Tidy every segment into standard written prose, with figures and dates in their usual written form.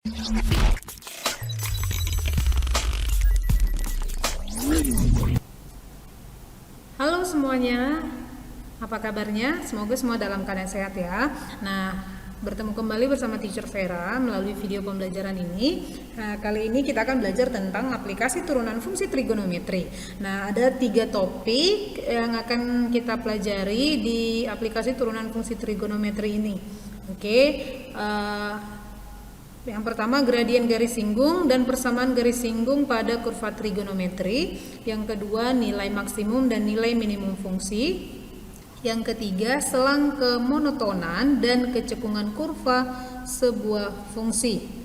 Halo semuanya, apa kabarnya? Semoga semua dalam keadaan sehat ya. Nah, bertemu kembali bersama Teacher Vera melalui video pembelajaran ini. Nah, kali ini kita akan belajar tentang aplikasi turunan fungsi trigonometri. Nah, ada 3 topik yang akan kita pelajari di aplikasi turunan fungsi trigonometri ini. Oke, yang pertama gradien garis singgung dan persamaan garis singgung pada kurva trigonometri. Yang kedua nilai maksimum dan nilai minimum fungsi. Yang ketiga selang kemonotonan dan kecekungan kurva sebuah fungsi.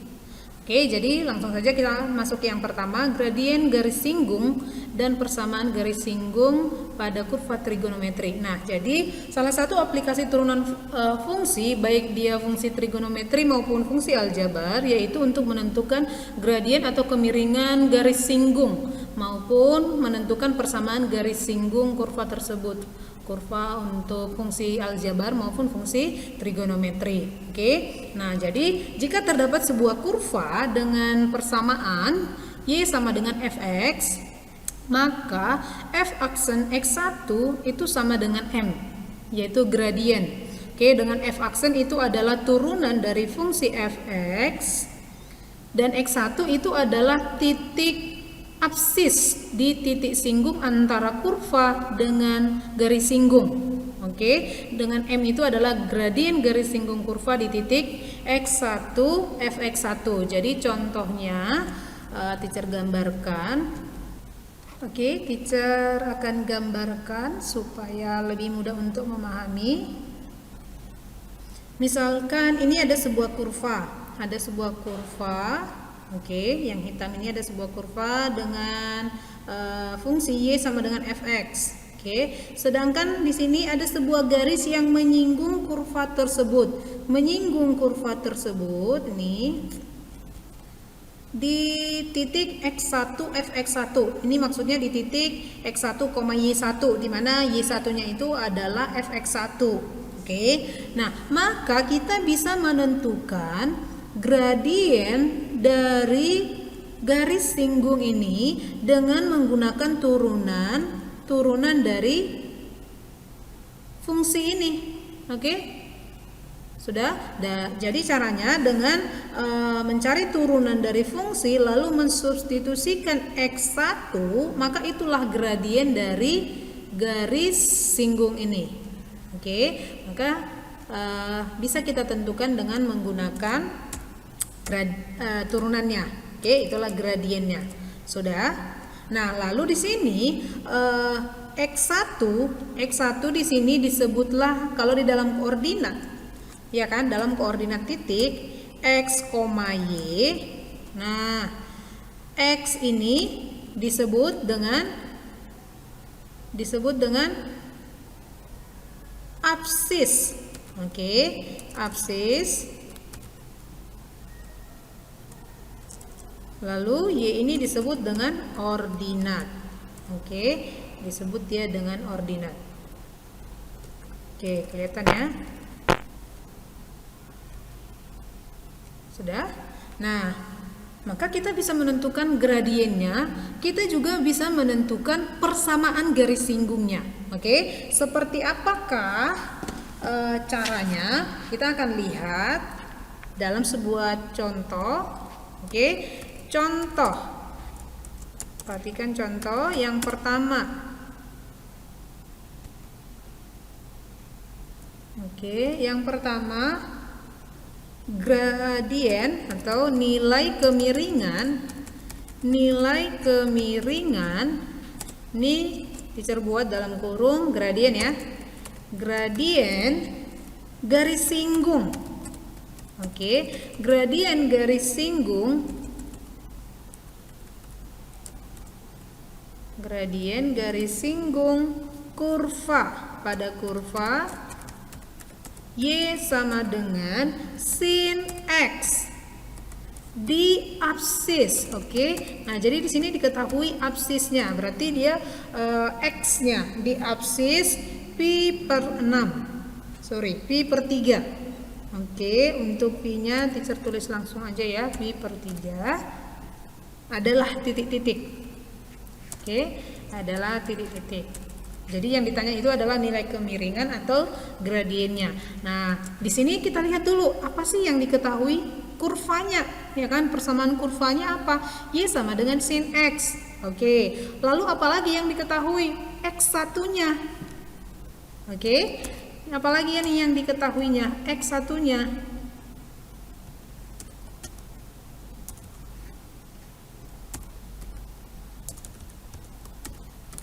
Oke, jadi langsung saja kita masuk ke yang pertama, gradien garis singgung dan persamaan garis singgung pada kurva trigonometri. Nah, jadi salah satu aplikasi turunan fungsi, baik dia fungsi trigonometri maupun fungsi aljabar, yaitu untuk menentukan gradien atau kemiringan garis singgung maupun menentukan persamaan garis singgung kurva tersebut. Kurva untuk fungsi aljabar maupun fungsi trigonometri. Oke. Nah, jadi jika terdapat sebuah kurva dengan persamaan y sama dengan fx, maka f aksen x1 itu sama dengan m, yaitu gradien. Oke, dengan f aksen itu adalah turunan dari fungsi fx dan x1 itu adalah titik absis di titik singgung antara kurva dengan garis singgung. Oke, dengan M itu adalah gradien garis singgung kurva di titik X1 Fx1. Jadi contohnya teacher gambarkan. Oke, teacher akan gambarkan supaya lebih mudah untuk memahami. Misalkan ini ada sebuah kurva. Oke, yang hitam ini ada sebuah kurva dengan fungsi y sama dengan fx. Oke, sedangkan di sini ada sebuah garis yang menyinggung kurva tersebut. Nih di titik x1 fx1. Ini maksudnya di titik x1, y1 di mana y1-nya itu adalah fx1. Oke. Nah, maka kita bisa menentukan gradien dari garis singgung ini dengan menggunakan turunan dari fungsi ini. Oke? Sudah? Jadi caranya dengan mencari turunan dari fungsi lalu mensubstitusikan x1, maka itulah gradien dari garis singgung ini. Oke? Maka bisa kita tentukan dengan menggunakan turunannya. Oke, itulah gradiennya. Sudah. Nah, lalu di sini x1 di sini disebutlah kalau di dalam koordinat, ya kan, dalam koordinat titik x, y. Nah, x ini disebut dengan absis. Oke, absis. Lalu y ini disebut dengan ordinat. Oke, disebut dia dengan ordinat. Oke, kelihatan ya? Sudah? Nah, maka kita bisa menentukan gradiennya, kita juga bisa menentukan persamaan garis singgungnya. Oke, seperti apakah caranya? Kita akan lihat dalam sebuah contoh. Oke, contoh. Perhatikan contoh yang pertama. Oke, yang pertama gradien atau nilai kemiringan. Ini teacher buat dalam kurung gradien ya. Gradien garis singgung. Oke, gradien garis singgung kurva. Pada kurva y sama dengan sin x di absis. Oke. Nah, jadi di sini diketahui absisnya, berarti dia x-nya di absis pi per 3. Oke, untuk V-nya teacher tulis langsung aja ya, V per 3 adalah titik-titik. Oke, adalah titik-titik. Jadi yang ditanya itu adalah nilai kemiringan atau gradiennya. Nah, di sini kita lihat dulu apa sih yang diketahui kurvanya, ya kan? Persamaan kurvanya apa? Y sama dengan sin X. Oke, lalu apalagi yang diketahui? X satunya. Oke, apalagi yang diketahuinya? X satunya.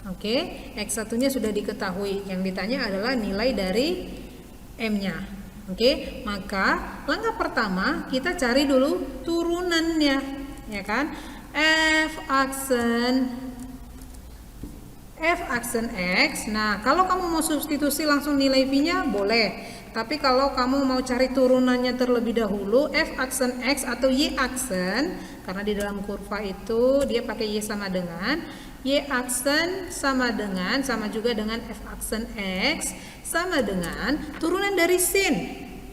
Oke, X satunya sudah diketahui. Yang ditanya adalah nilai dari M-nya. Oke, maka langkah pertama kita cari dulu turunannya, ya kan? F aksen X. Nah, kalau kamu mau substitusi langsung nilai V-nya boleh. Tapi kalau kamu mau cari turunannya terlebih dahulu, F aksen X atau Y aksen, karena di dalam kurva itu dia pakai Y sama dengan, Y aksen sama juga dengan F aksen X sama dengan turunan dari sin.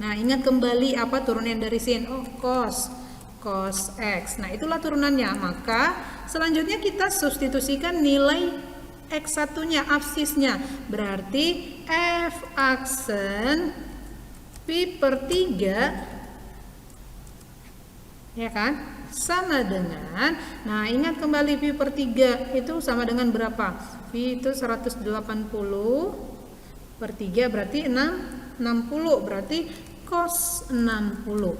Nah, ingat kembali apa turunan dari sin? Oh, cos X. Nah, itulah turunannya. Maka selanjutnya kita substitusikan nilai X satunya, absisnya. Berarti F aksen P per 3, ya kan, sama dengan, nah ingat kembali P per 3 itu sama dengan berapa? P itu 180 per 3 berarti 60, berarti cos 60.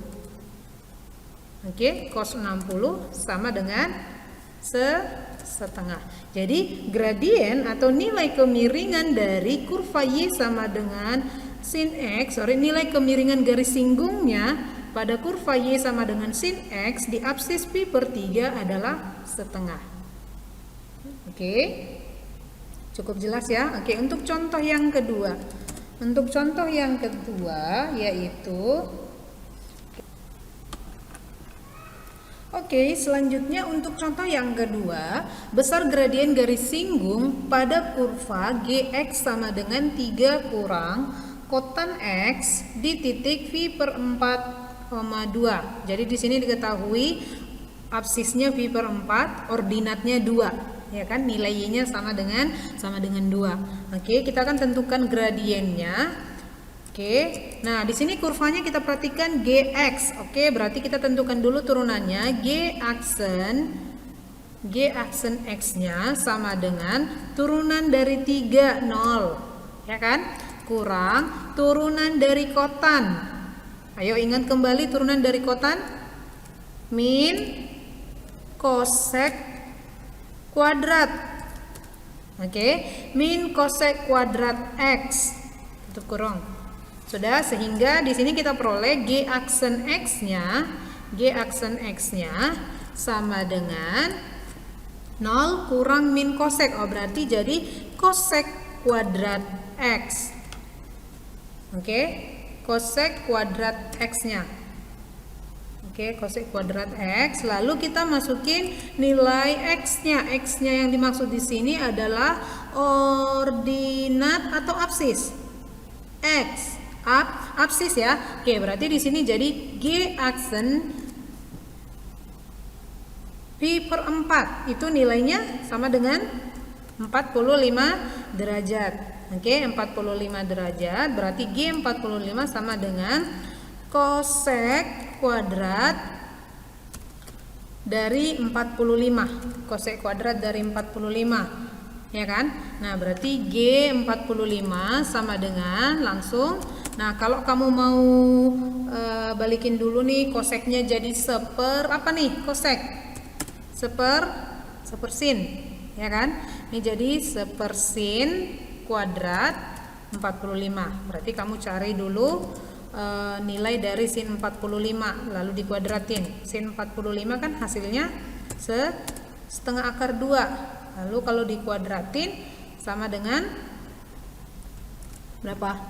Oke, cos 60 sama dengan setengah. Jadi gradien atau nilai kemiringan dari kurva Y sama dengan sin X, nilai kemiringan garis singgungnya pada kurva Y sama dengan sin X di absis P per 3 adalah setengah. Oke, cukup jelas ya. Oke, untuk contoh yang kedua. Untuk contoh yang kedua yaitu, oke, selanjutnya untuk contoh yang kedua, besar gradien garis singgung pada kurva GX sama dengan 3 kurang kotan X di titik V per 4,2. Jadi di sini diketahui absisnya V per 4, ordinatnya 2, ya kan? Nilai Y-nya sama dengan 2. Oke, kita akan tentukan gradiennya. Oke. Nah, di sini kurvanya kita perhatikan GX. Oke, berarti kita tentukan dulu turunannya. G aksen X-nya sama dengan turunan dari 3, 0. Ya kan? Kurang turunan dari kotan. Ayo ingat kembali turunan dari kotan. Min kosek kuadrat. Oke, min kosek kuadrat X. Tutup kurung. Sudah, sehingga di sini kita peroleh G aksen X-nya sama dengan 0 kurang min kosek. Oh, berarti jadi kosek kuadrat X. Oke, kosek kuadrat X-nya. Oke, kosek kuadrat X. Lalu kita masukin nilai X-nya. X-nya yang dimaksud di sini adalah ordinat atau absis. X, absis ya. Oke, berarti di sini jadi G aksen P per 4. Itu nilainya sama dengan 45 derajat. Oke, 45 derajat berarti G 45 sama dengan kosek kuadrat dari 45. Kosek kuadrat dari 45, ya kan? Nah, berarti G 45 sama dengan langsung. Nah, kalau kamu mau balikin dulu nih koseknya jadi seper apa nih? Kosek seper sin, ya kan? Ini jadi seper sin kuadrat 45. Berarti kamu cari dulu nilai dari sin 45 lalu dikuadratin. Sin 45 kan hasilnya setengah akar 2. Lalu kalau dikuadratin sama dengan berapa?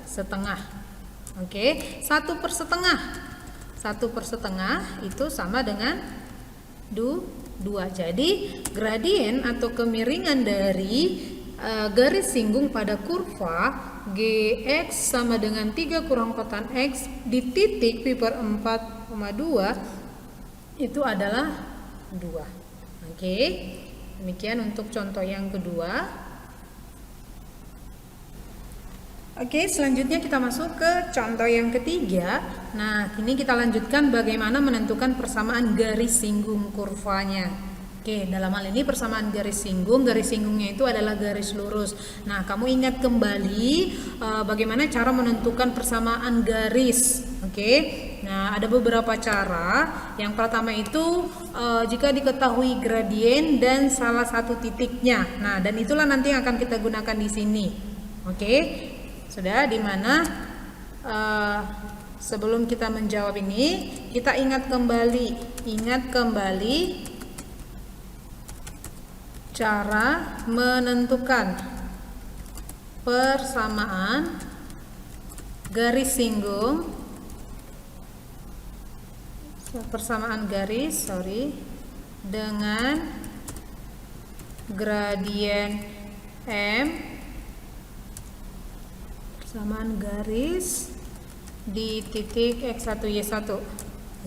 Setengah. Oke, 1/1. 1/1 itu sama dengan 2. Jadi gradien atau kemiringan dari garis singgung pada kurva Gx sama dengan 3 kurang kotan X di titik pi per 4,2 itu adalah 2. Oke, demikian untuk contoh yang kedua. Oke, selanjutnya kita masuk ke contoh yang ketiga. Nah, ini kita lanjutkan bagaimana menentukan persamaan garis singgung kurvanya. Oke, dalam hal ini persamaan garis singgungnya itu adalah garis lurus. Nah, kamu ingat kembali bagaimana cara menentukan persamaan garis. Oke, nah ada beberapa cara. Yang pertama itu jika diketahui gradien dan salah satu titiknya. Nah, dan itulah nanti yang akan kita gunakan di sini. Oke, sudah di mana sebelum kita menjawab ini, kita ingat kembali cara menentukan persamaan garis dengan gradien M, persamaan garis di titik X1 Y1.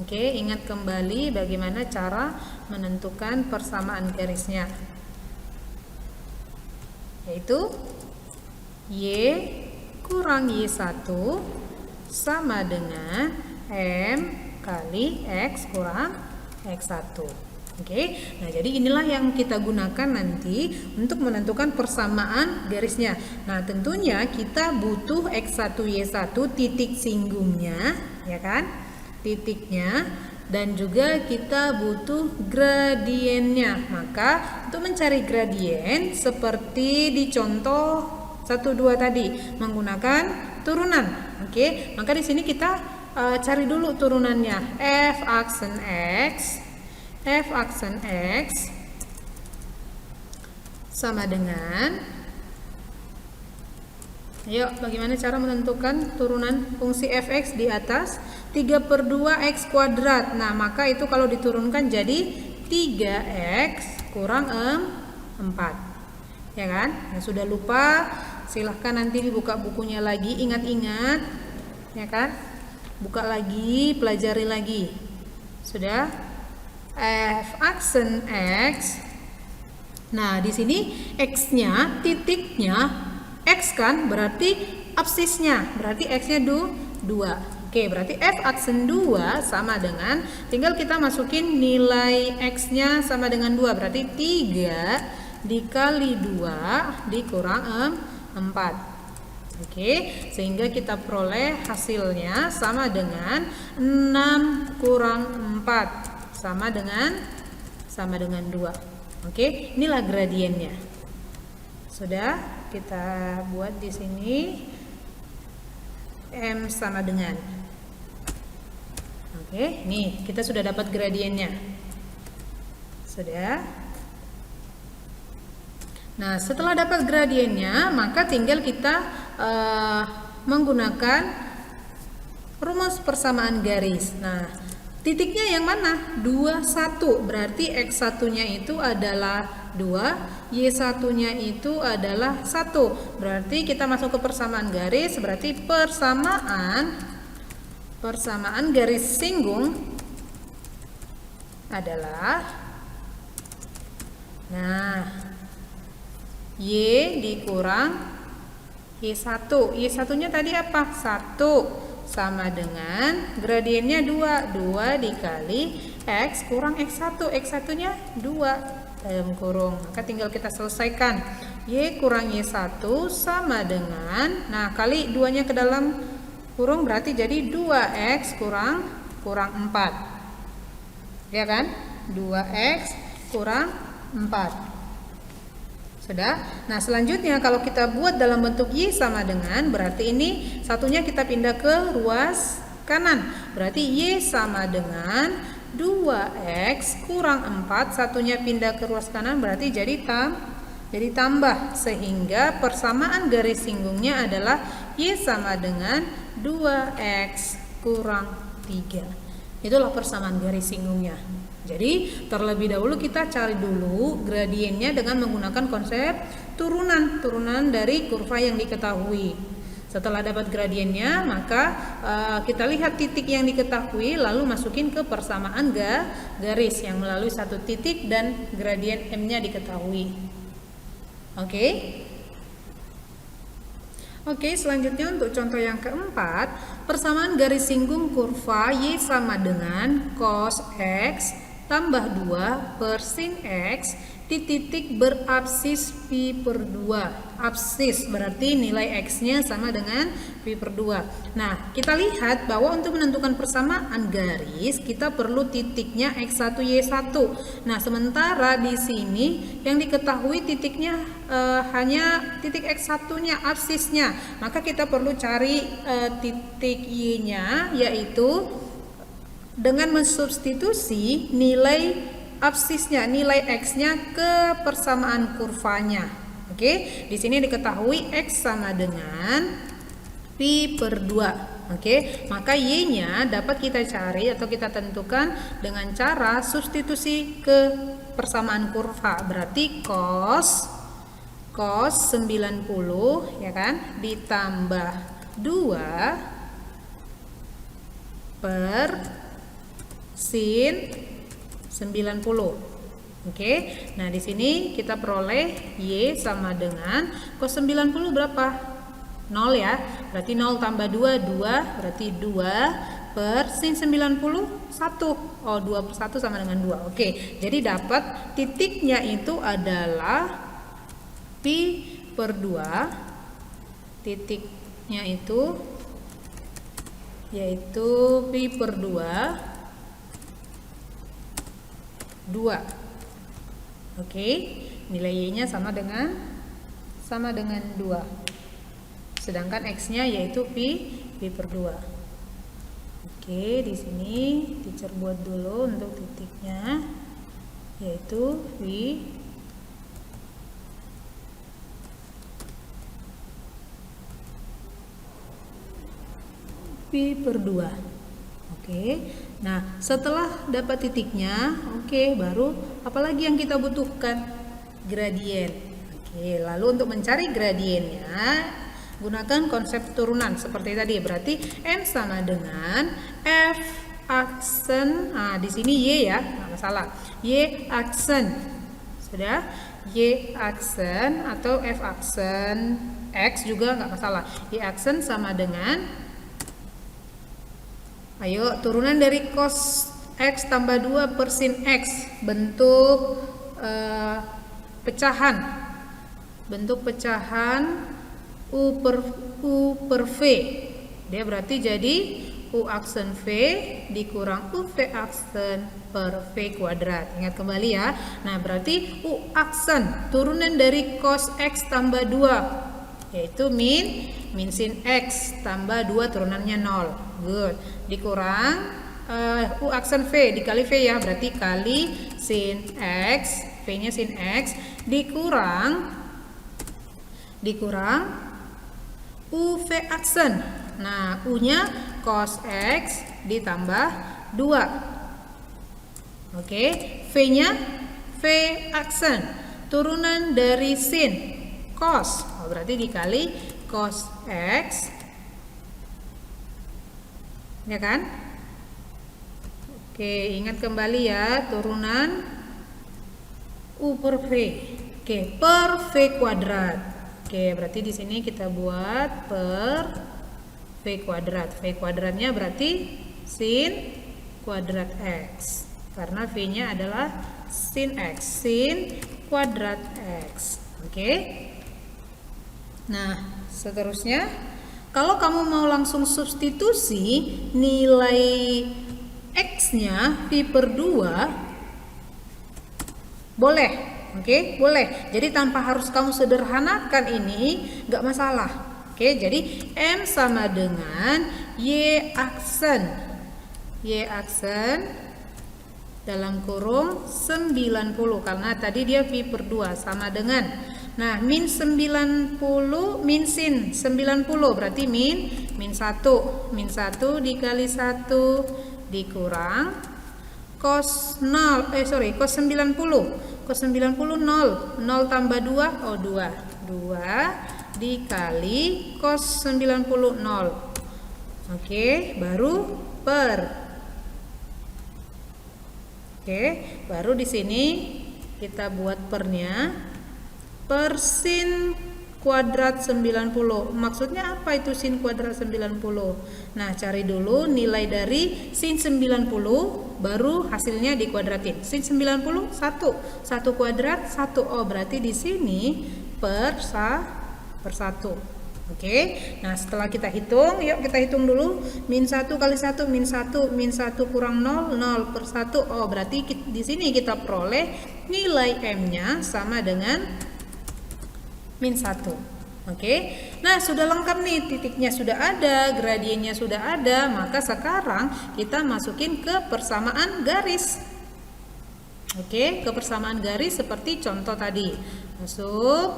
Oke, ingat kembali bagaimana cara menentukan persamaan garisnya, yaitu Y kurang Y1 sama dengan M kali X kurang X1. Oke, nah jadi inilah yang kita gunakan nanti untuk menentukan persamaan garisnya. Nah, tentunya kita butuh X1 Y1 titik singgungnya, ya kan? Titiknya, dan juga kita butuh gradiennya. Maka untuk mencari gradien seperti di contoh 1, 2 tadi menggunakan turunan. Oke, maka di sini kita cari dulu turunannya. F aksen X sama dengan, yuk, bagaimana cara menentukan turunan fungsi fx di atas? 3/2 x kuadrat. Nah, maka itu kalau diturunkan jadi 3x kurang 4. Ya kan? Nah, sudah lupa, silahkan nanti dibuka bukunya lagi, ingat-ingat. Ya kan? Buka lagi, pelajari lagi. Sudah? F aksen X. Nah, di sini X-nya, titiknya X kan, berarti absisnya, berarti X-nya 2. Oke, berarti F aksen 2 sama dengan, tinggal kita masukin nilai X-nya sama dengan 2, berarti 3 dikali 2 dikurang 4. Oke, sehingga kita peroleh hasilnya sama dengan 6 kurang 4 sama dengan 2. Oke, inilah gradiennya. Sudah kita buat di sini M sama dengan. Oke, nih kita sudah dapat gradiennya. Sudah. Nah, setelah dapat gradiennya, maka tinggal kita menggunakan rumus persamaan garis. Nah, titiknya yang mana? 2, 1. Berarti X1-nya itu adalah 2, Y1-nya itu adalah 1. Berarti kita masuk ke persamaan garis, berarti persamaan garis singgung adalah, nah, Y dikurang Y1. Y1-nya tadi apa? 1 sama dengan gradiennya 2 dikali X kurang X1. X1-nya 2 dalam kurung. Maka tinggal kita selesaikan. Y kurang Y1 sama dengan, nah, kali 2-nya ke dalam kurung berarti jadi 2X kurang 4. Ya kan? 2X kurang 4. Sudah? Nah, selanjutnya kalau kita buat dalam bentuk Y sama dengan, berarti ini satunya kita pindah ke ruas kanan. Berarti Y sama dengan 2X kurang 4, satunya pindah ke ruas kanan, berarti jadi tambah. Sehingga persamaan garis singgungnya adalah Y sama dengan 2X kurang 3. Itulah persamaan garis singgungnya. Jadi terlebih dahulu kita cari dulu gradiennya dengan menggunakan konsep turunan dari kurva yang diketahui. Setelah dapat gradiennya, maka kita lihat titik yang diketahui, lalu masukin ke persamaan garis yang melalui satu titik dan gradien M-nya diketahui. Oke. Oke, selanjutnya untuk contoh yang keempat, persamaan garis singgung kurva Y sama dengan cos X tambah 2 per sin X di titik berabsis pi per 2. Absis berarti nilai X-nya sama dengan pi per 2. Nah, kita lihat bahwa untuk menentukan persamaan garis, kita perlu titiknya X1, Y1. Nah, sementara di sini yang diketahui titiknya hanya titik X1-nya, absisnya. Maka kita perlu cari titik Y-nya, yaitu dengan mensubstitusi nilai absisnya, nilai X-nya ke persamaan kurvanya. Oke, di sini diketahui X sama dengan pi per 2. Oke, maka Y-nya dapat kita cari atau kita tentukan dengan cara substitusi ke persamaan kurva. Berarti cos 90 ya kan ditambah 2 per sin 90. Oke. Nah, di sini kita peroleh Y sama dengan cos 90 berapa? 0 ya. Berarti 0 tambah 2 berarti 2 per sin 90 1. Oh, 2 per 1 sama dengan 2. Oke. Jadi dapat titiknya itu adalah pi per 2. Titiknya itu yaitu pi per 2. Oke, nilai Y-nya sama dengan 2. Sedangkan X-nya yaitu pi per 2. Oke, di sini teacher buat dulu untuk titiknya yaitu pi per 2. Oke. Nah, setelah dapat titiknya, baru apalagi yang kita butuhkan? Gradien. Oke, lalu untuk mencari gradiennya, gunakan konsep turunan seperti tadi. Berarti M sama dengan F aksen. Nah, di sini Y ya, nggak masalah. Y aksen. Sudah? Y aksen atau F aksen X juga nggak masalah. Y aksen sama dengan, ayo, turunan dari cos X tambah 2 per sin X, bentuk pecahan. Bentuk pecahan U per V. Dia berarti jadi U aksen V dikurang UV aksen per V kuadrat. Ingat kembali ya. Nah, berarti U aksen turunan dari cos X tambah 2 yaitu min sin X tambah 2 turunannya 0. Good. Dikurang U aksen V dikali V ya, berarti kali sin X, V-nya sin X dikurang UV aksen. Nah, U-nya cos X ditambah 2. Oke, V-nya V aksen turunan dari sin cos. Oh, berarti dikali cos X. Ya kan? Oke, ingat kembali ya, turunan U per V. Oke, per V kuadrat. Oke, berarti di sini kita buat per V kuadrat. V kuadratnya berarti sin kuadrat X. Karena V-nya adalah sin X, sin kuadrat X. Oke. Nah, seterusnya, kalau kamu mau langsung substitusi nilai X-nya pi per 2, boleh, boleh. Jadi tanpa harus kamu sederhanakan ini, nggak masalah. Oke, jadi M sama dengan Y aksen dalam kurung 90, karena tadi dia pi per 2 sama dengan, nah, min 90 min sin 90 berarti min 1 dikali 1 dikurang cos 90 0 tambah 2 2 dikali cos 90 0. Oke, baru per. Oke, baru di sini kita buat pernya. Per sin kuadrat 90. Maksudnya apa itu sin kuadrat 90? Nah, cari dulu nilai dari sin 90, baru hasilnya dikuadratin. Sin 90 1. 1 kuadrat 1. Oh, berarti di sini per 1. Oke. Nah, setelah kita hitung, yuk kita hitung dulu. Min 1 kali 1 min 1, min 1 kurang 0, 0 per 1. Oh, berarti di sini kita peroleh nilai M-nya sama dengan min 1. Oke. Nah, sudah lengkap nih, titiknya sudah ada, gradiennya sudah ada, maka sekarang kita masukin ke persamaan garis. Oke, ke persamaan garis seperti contoh tadi. Masuk.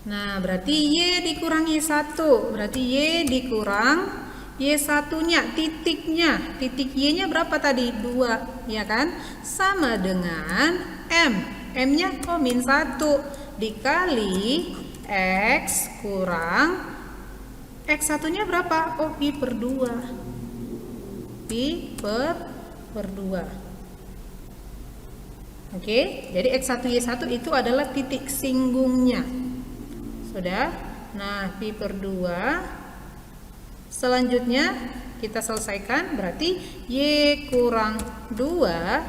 Nah, berarti Y dikurangi 1. Berarti Y dikurang Y1-nya, titiknya. Titik Y-nya berapa tadi? 2, ya kan? Sama dengan M. M-nya min 1 dikali X kurang X1-nya berapa? Oh, Pi per 2. Pi per 2. Oke, jadi X1 Y1 itu adalah titik singgungnya. Sudah? Nah, Pi per 2. Selanjutnya kita selesaikan, berarti Y kurang 2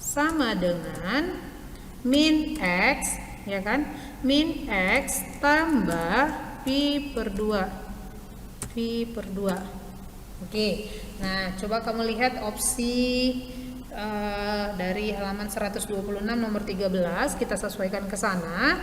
sama dengan min X, ya kan? Min X tambah Pi per 2. Pi per 2. Oke, nah coba kamu lihat opsi dari halaman 126 nomor 13, kita sesuaikan ke sana.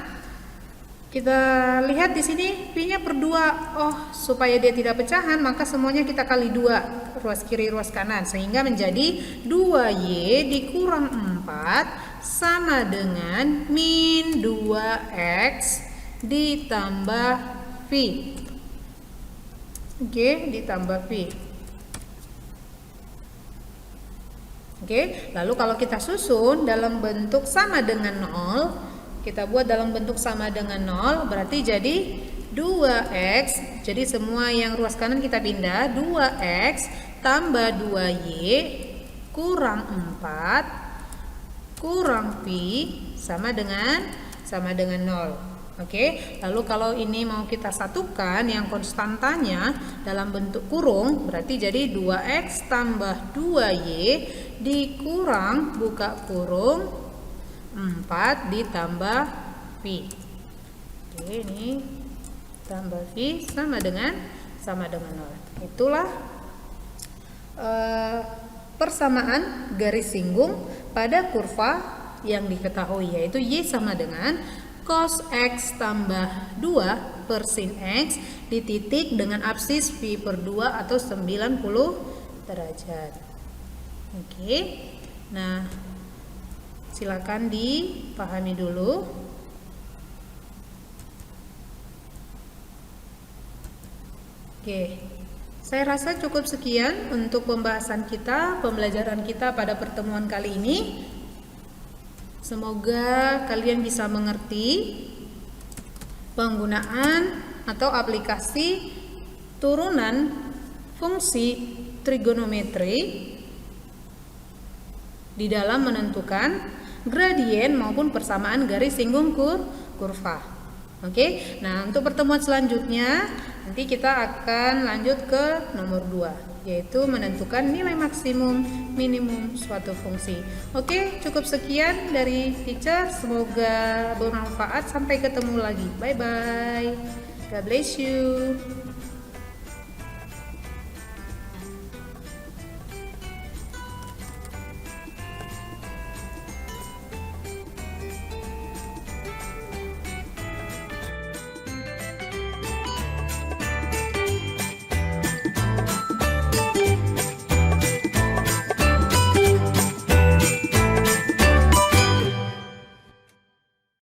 Kita lihat di sini Pi-nya per 2. Oh, supaya dia tidak pecahan, maka semuanya kita kali 2, ruas kiri, ruas kanan, sehingga menjadi 2Y dikurang 4 sama dengan min 2X ditambah Pi. Oke, ditambah Pi. Oke, lalu kalau kita susun dalam bentuk sama dengan 0, kita buat dalam bentuk sama dengan 0, berarti jadi 2X. Jadi semua yang ruas kanan kita pindah. 2X tambah 2Y kurang 4 kurang Pi sama dengan 0. Oke, lalu kalau ini mau kita satukan yang konstantanya dalam bentuk kurung, berarti jadi 2X tambah 2Y dikurang buka kurung 4 ditambah Pi. Oke, ini tambah Pi sama dengan 0. Itulah persamaan garis singgung pada kurva yang diketahui, yaitu Y sama dengan cos X tambah 2 per sin X di titik dengan absis Pi per 2 atau 90 derajat. Oke, nah silakan dipahami dulu. Oke, saya rasa cukup sekian untuk pembahasan kita, pembelajaran kita pada pertemuan kali ini. Semoga kalian bisa mengerti penggunaan atau aplikasi turunan fungsi trigonometri di dalam menentukan gradien maupun persamaan garis singgung kurva. Oke, nah untuk pertemuan selanjutnya nanti kita akan lanjut ke nomor 2, yaitu menentukan nilai maksimum minimum suatu fungsi. Oke, cukup sekian dari teacher, semoga bermanfaat. Sampai ketemu lagi, bye bye, God bless you.